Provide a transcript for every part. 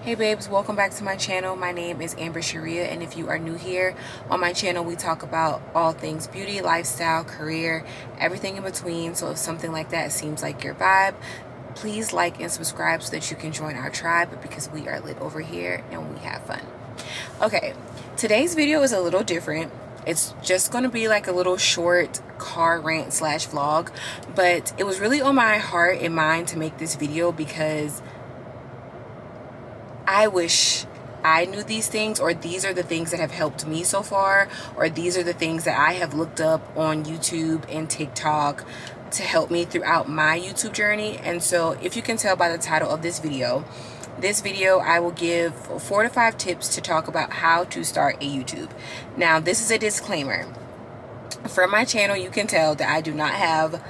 Hey babes, welcome back to my channel. My name is Amber Sharia, and if you are new here on my channel, we talk about all things beauty, lifestyle, career, everything in between. So if something like that seems like your vibe, please like and subscribe so that you can join our tribe, because we are lit over here and we have fun. Okay, today's video is a little different. It's just going to be like a little short car rant slash vlog, but it was really on my heart and mind to make this video because I wish I knew these things, or these are the things that have helped me so far, or these are the things that I have looked up on YouTube and TikTok to help me throughout my YouTube journey. And so if you can tell by the title of this video I will give 4 to 5 tips to talk about how to start a YouTube. Now, this is a disclaimer. For my channel, you can tell that I do not have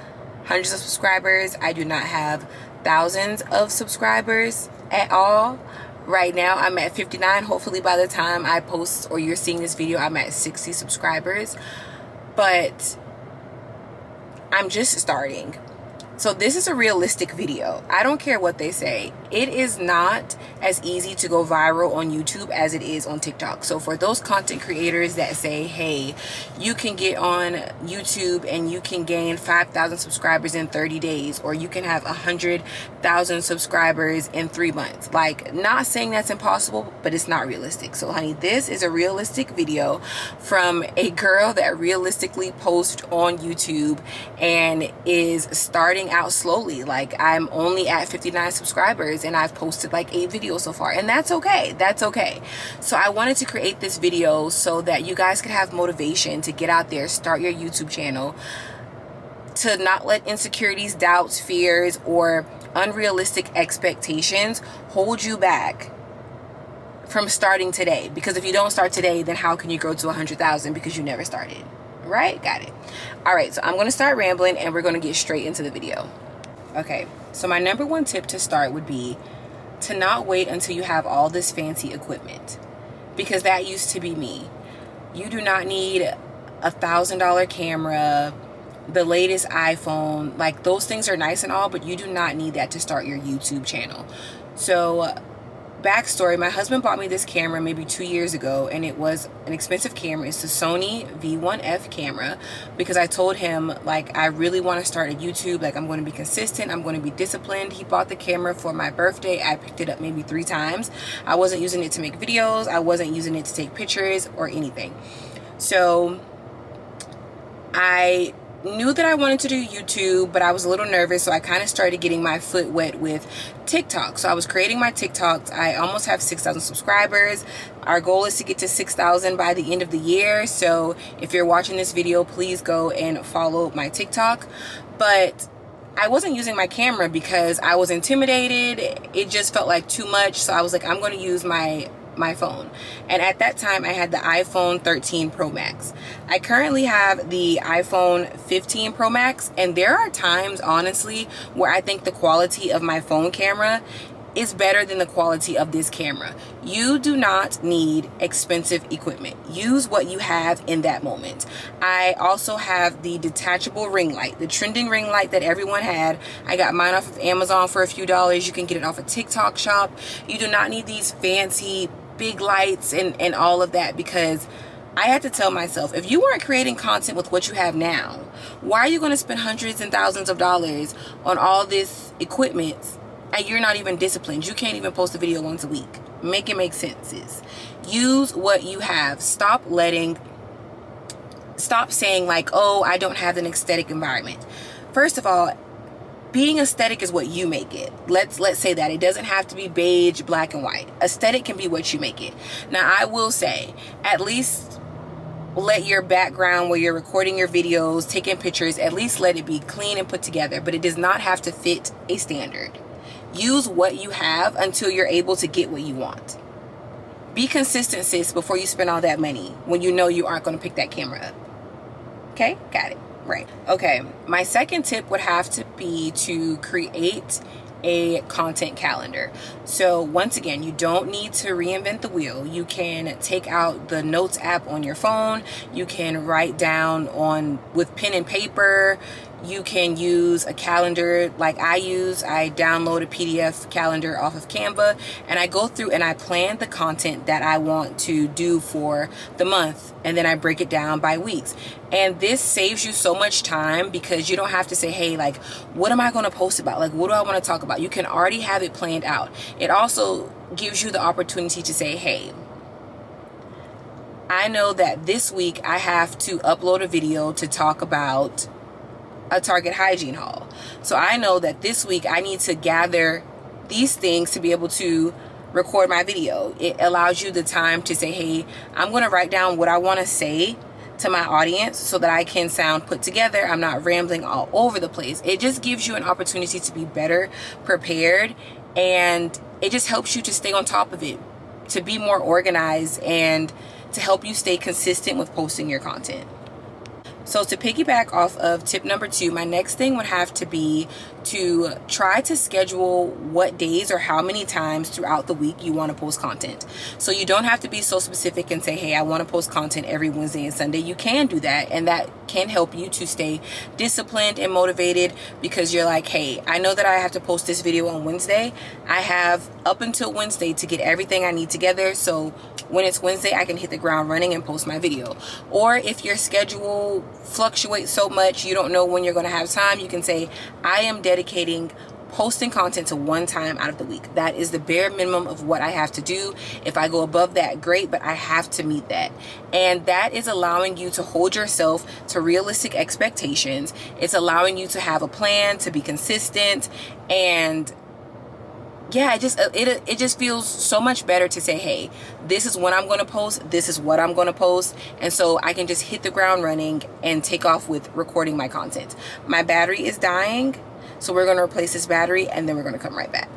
hundreds of subscribers. I do not have thousands of subscribers at all. Right now I'm at 59. Hopefully by the time I post or you're seeing this video, I'm at 60 subscribers. But I'm just starting. So this is a realistic video. I don't care what they say. It is not as easy to go viral on YouTube as it is on TikTok. So for those content creators that say, hey, you can get on YouTube and you can gain 5,000 subscribers in 30 days, or you can have 100,000 subscribers in 3 months. Like, not saying that's impossible, but it's not realistic. So honey, this is a realistic video from a girl that realistically posts on YouTube and is starting out slowly. Like, I'm only at 59 subscribers and I've posted like 8 videos so far, and that's okay. That's okay. So I wanted to create this video so that you guys could have motivation to get out there, start your YouTube channel, to not let insecurities, doubts, fears, or unrealistic expectations hold you back from starting today. Because if you don't start today, then how can you grow to 100,000? Because you never started. Right? Got it. All right, so I'm going to start rambling and we're going to get straight into the video. Okay, so my number 1 tip to start would be to not wait until you have all this fancy equipment, because that used to be me. You do not need $1,000 camera, the latest iPhone. Like, those things are nice and all, but you do not need that to start your YouTube channel. So backstory, my husband bought me this camera maybe 2 years ago, and it was an expensive camera. It's the Sony V1F camera, because I told him, like, I really want to start a YouTube. Like, I'm going to be consistent, I'm going to be disciplined. He bought the camera for my birthday. I picked it up maybe 3 times. I wasn't using it to make videos, I wasn't using it to take pictures or anything. So I knew that I wanted to do YouTube, but I was a little nervous, so I kind of started getting my foot wet with TikTok. So I was creating my TikToks. I almost have 6,000 subscribers. Our goal is to get to 6,000 by the end of the year. So if you're watching this video, please go and follow my TikTok. But I wasn't using my camera because I was intimidated. It just felt like too much. So I was like, I'm going to use my phone. And at that time I had the iPhone 13 Pro Max. I currently have the iPhone 15 Pro Max, and there are times, honestly, where I think the quality of my phone camera is better than the quality of this camera. You do not need expensive equipment. Use what you have in that moment. I also have the detachable ring light, the trending ring light that everyone had. I got mine off of Amazon for a few dollars. You can get it off a TikTok shop. You do not need these fancy big lights and all of that, because I had to tell myself, if you weren't creating content with what you have now, why are you going to spend hundreds and thousands of dollars on all this equipment and you're not even disciplined? You can't even post a video once a week. Make it make sense, sis. Use what you have. Stop saying like, oh, I don't have an aesthetic environment. First of all, being aesthetic is what you make it. Let's say that. It doesn't have to be beige, black, and white. Aesthetic can be what you make it. Now, I will say, at least let your background where you're recording your videos, taking pictures, at least let it be clean and put together, but it does not have to fit a standard. Use what you have until you're able to get what you want. Be consistent, sis, before you spend all that money when you know you aren't going to pick that camera up. Okay? Got it. Right. Okay. My second tip would have to be to create a content calendar. So once again, you don't need to reinvent the wheel. You can take out the notes app on your phone. You can write down with pen and paper. You can use a calendar like I use. I download a PDF calendar off of Canva, and I go through and I plan the content that I want to do for the month, and then I break it down by weeks. And this saves you so much time because you don't have to say, hey, like, what am I going to post about? Like, what do I want to talk about? You can already have it planned out. It also gives you the opportunity to say, hey, I know that this week I have to upload a video to talk about a Target hygiene haul. So I know that this week I need to gather these things to be able to record my video. It allows you the time to say, hey, I'm going to write down what I want to say to my audience so that I can sound put together. I'm not rambling all over the place. It just gives you an opportunity to be better prepared, and it just helps you to stay on top of it, to be more organized, and to help you stay consistent with posting your content. So to piggyback off of tip number 2, my next thing would have to be to try to schedule what days or how many times throughout the week you want to post content. So you don't have to be so specific and say, hey, I want to post content every Wednesday and Sunday. You can do that, and that can help you to stay disciplined and motivated, because you're like, hey, I know that I have to post this video on Wednesday. I have up until Wednesday to get everything I need together, so when it's Wednesday, I can hit the ground running and post my video. Or if your schedule fluctuates so much you don't know when you're going to have time, you can say, I am dedicating posting content to one time out of the week. That is the bare minimum of what I have to do. If I go above that, great, but I have to meet that. And that is allowing you to hold yourself to realistic expectations. It's allowing you to have a plan, to be consistent, and yeah, it just feels so much better to say, hey, this is when I'm going to post, this is what I'm going to post, and so I can just hit the ground running and take off with recording my content. My battery is dying, so we're going to replace this battery, and then we're going to come right back.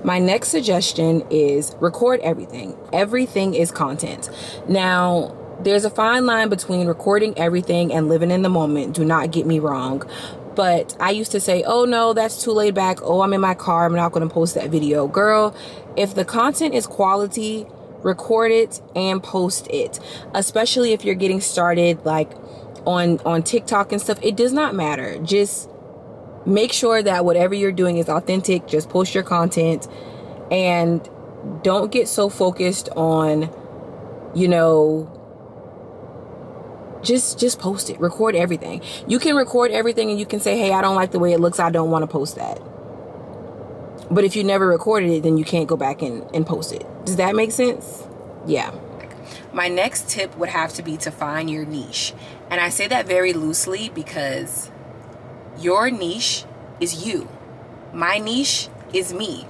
My next suggestion is record everything. Everything is content. Now, there's a fine line between recording everything and living in the moment. Do not get me wrong. But I used to say, oh no, that's too laid back. Oh, I'm in my car, I'm not going to post that video. Girl, if the content is quality, record it and post it. Especially if you're getting started like on TikTok and stuff. It does not matter. Just make sure that whatever you're doing is authentic. Just post your content, and don't get so focused on, you know, just post it. Record everything. You can record everything and you can say, hey, I don't like the way it looks, I don't want to post that. But if you never recorded it, then you can't go back and post it. Does that make sense? Yeah. My next tip would have to be to find your niche. And I say that very loosely because your niche is you. My niche is me.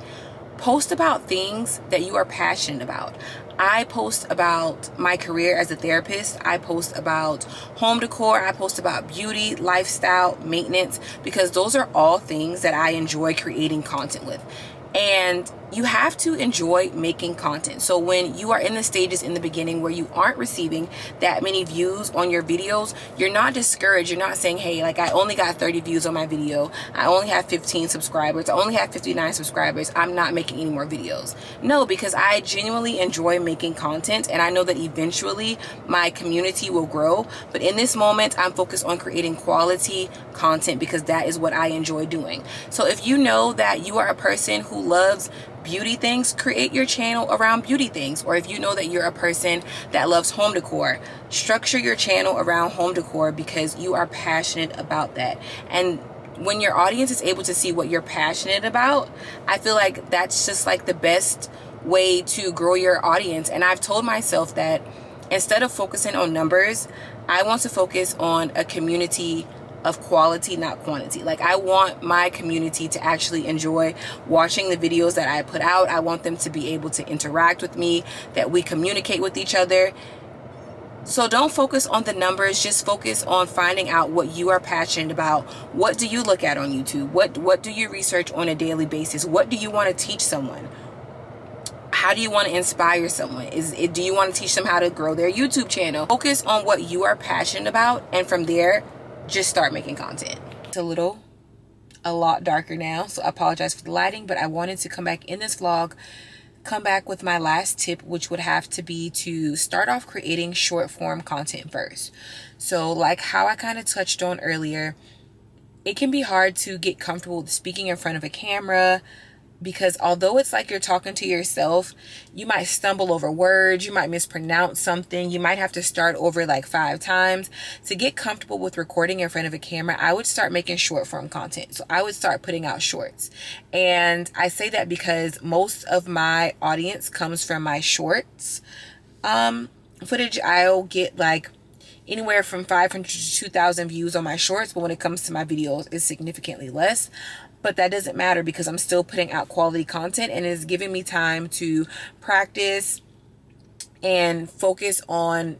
Post about things that you are passionate about. I post about my career as a therapist. I post about home decor. I post about beauty, lifestyle, maintenance, because those are all things that I enjoy creating content with. And you have to enjoy making content. So when you are in the stages in the beginning where you aren't receiving that many views on your videos, you're not discouraged. You're not saying, hey, like I only got 30 views on my video. I only have 15 subscribers. I only have 59 subscribers. I'm not making any more videos. No, because I genuinely enjoy making content, and I know that eventually my community will grow. But in this moment, I'm focused on creating quality content because that is what I enjoy doing. So if you know that you are a person who loves beauty things, create your channel around beauty things. Or if you know that you're a person that loves home decor, structure your channel around home decor because you are passionate about that. And when your audience is able to see what you're passionate about, I feel like that's just like the best way to grow your audience. And I've told myself that instead of focusing on numbers, I want to focus on a community of quality, not quantity. Like I want my community to actually enjoy watching the videos that I put out. I want them to be able to interact with me, that we communicate with each other. So don't focus on the numbers, just focus on finding out what you are passionate about. What do you look at on YouTube? What do you research on a daily basis? What do you want to teach someone? How do you want to inspire someone? Do you want to teach them how to grow their YouTube channel? Focus on what you are passionate about, and from there, just start making content. It's a lot darker now, so I apologize for the lighting, but I wanted to come back in this vlog, come back with my last tip, which would have to be to start off creating short form content first. So like how I kind of touched on earlier, it can be hard to get comfortable with speaking in front of a camera, because although it's like you're talking to yourself, you might stumble over words, you might mispronounce something, you might have to start over like 5 times. To get comfortable with recording in front of a camera, I would start making short form content. So I would start putting out shorts. And I say that because most of my audience comes from my shorts footage. I'll get like anywhere from 500 to 2,000 views on my shorts, but when it comes to my videos, it's significantly less. But that doesn't matter because I'm still putting out quality content, and it's giving me time to practice and focus on,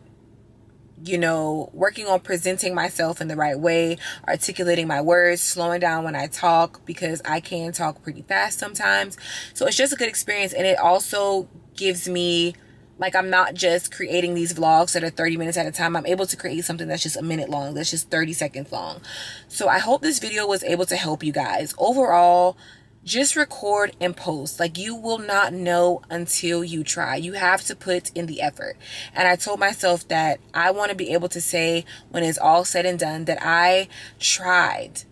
you know, working on presenting myself in the right way, articulating my words, slowing down when I talk, because I can talk pretty fast sometimes. So it's just a good experience, and it also gives me, like, I'm not just creating these vlogs that are 30 minutes at a time. I'm able to create something that's just a minute long, that's just 30 seconds long. So I hope this video was able to help you guys. Overall, just record and post. Like, you will not know until you try. You have to put in the effort. And I told myself that I want to be able to say, when it's all said and done, that I tried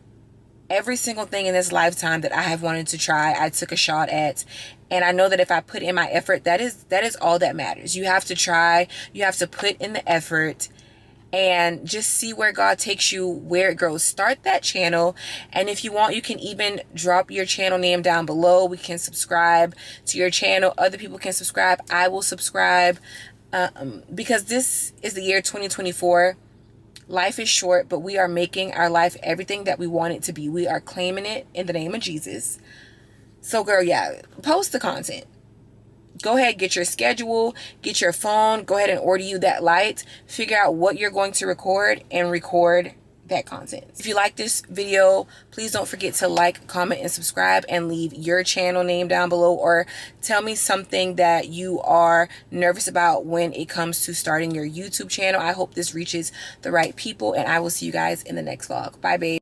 every single thing in this lifetime that I have wanted to try. I took a shot at. And I know that if I put in my effort, that is all that matters. You have to try. You have to put in the effort and just see where God takes you, where it grows. Start that channel. And if you want, you can even drop your channel name down below. We can subscribe to your channel. Other people can subscribe. I will subscribe because this is the year 2024. Life is short, but we are making our life everything that we want it to be. We are claiming it in the name of Jesus. So girl, yeah, post the content. Go ahead, get your schedule, get your phone, go ahead and order you that light, figure out what you're going to record, and record that content. If you like this video, please don't forget to like, comment, and subscribe, and leave your channel name down below, or tell me something that you are nervous about when it comes to starting your YouTube channel. I hope this reaches the right people, and I will see you guys in the next vlog. Bye, babe.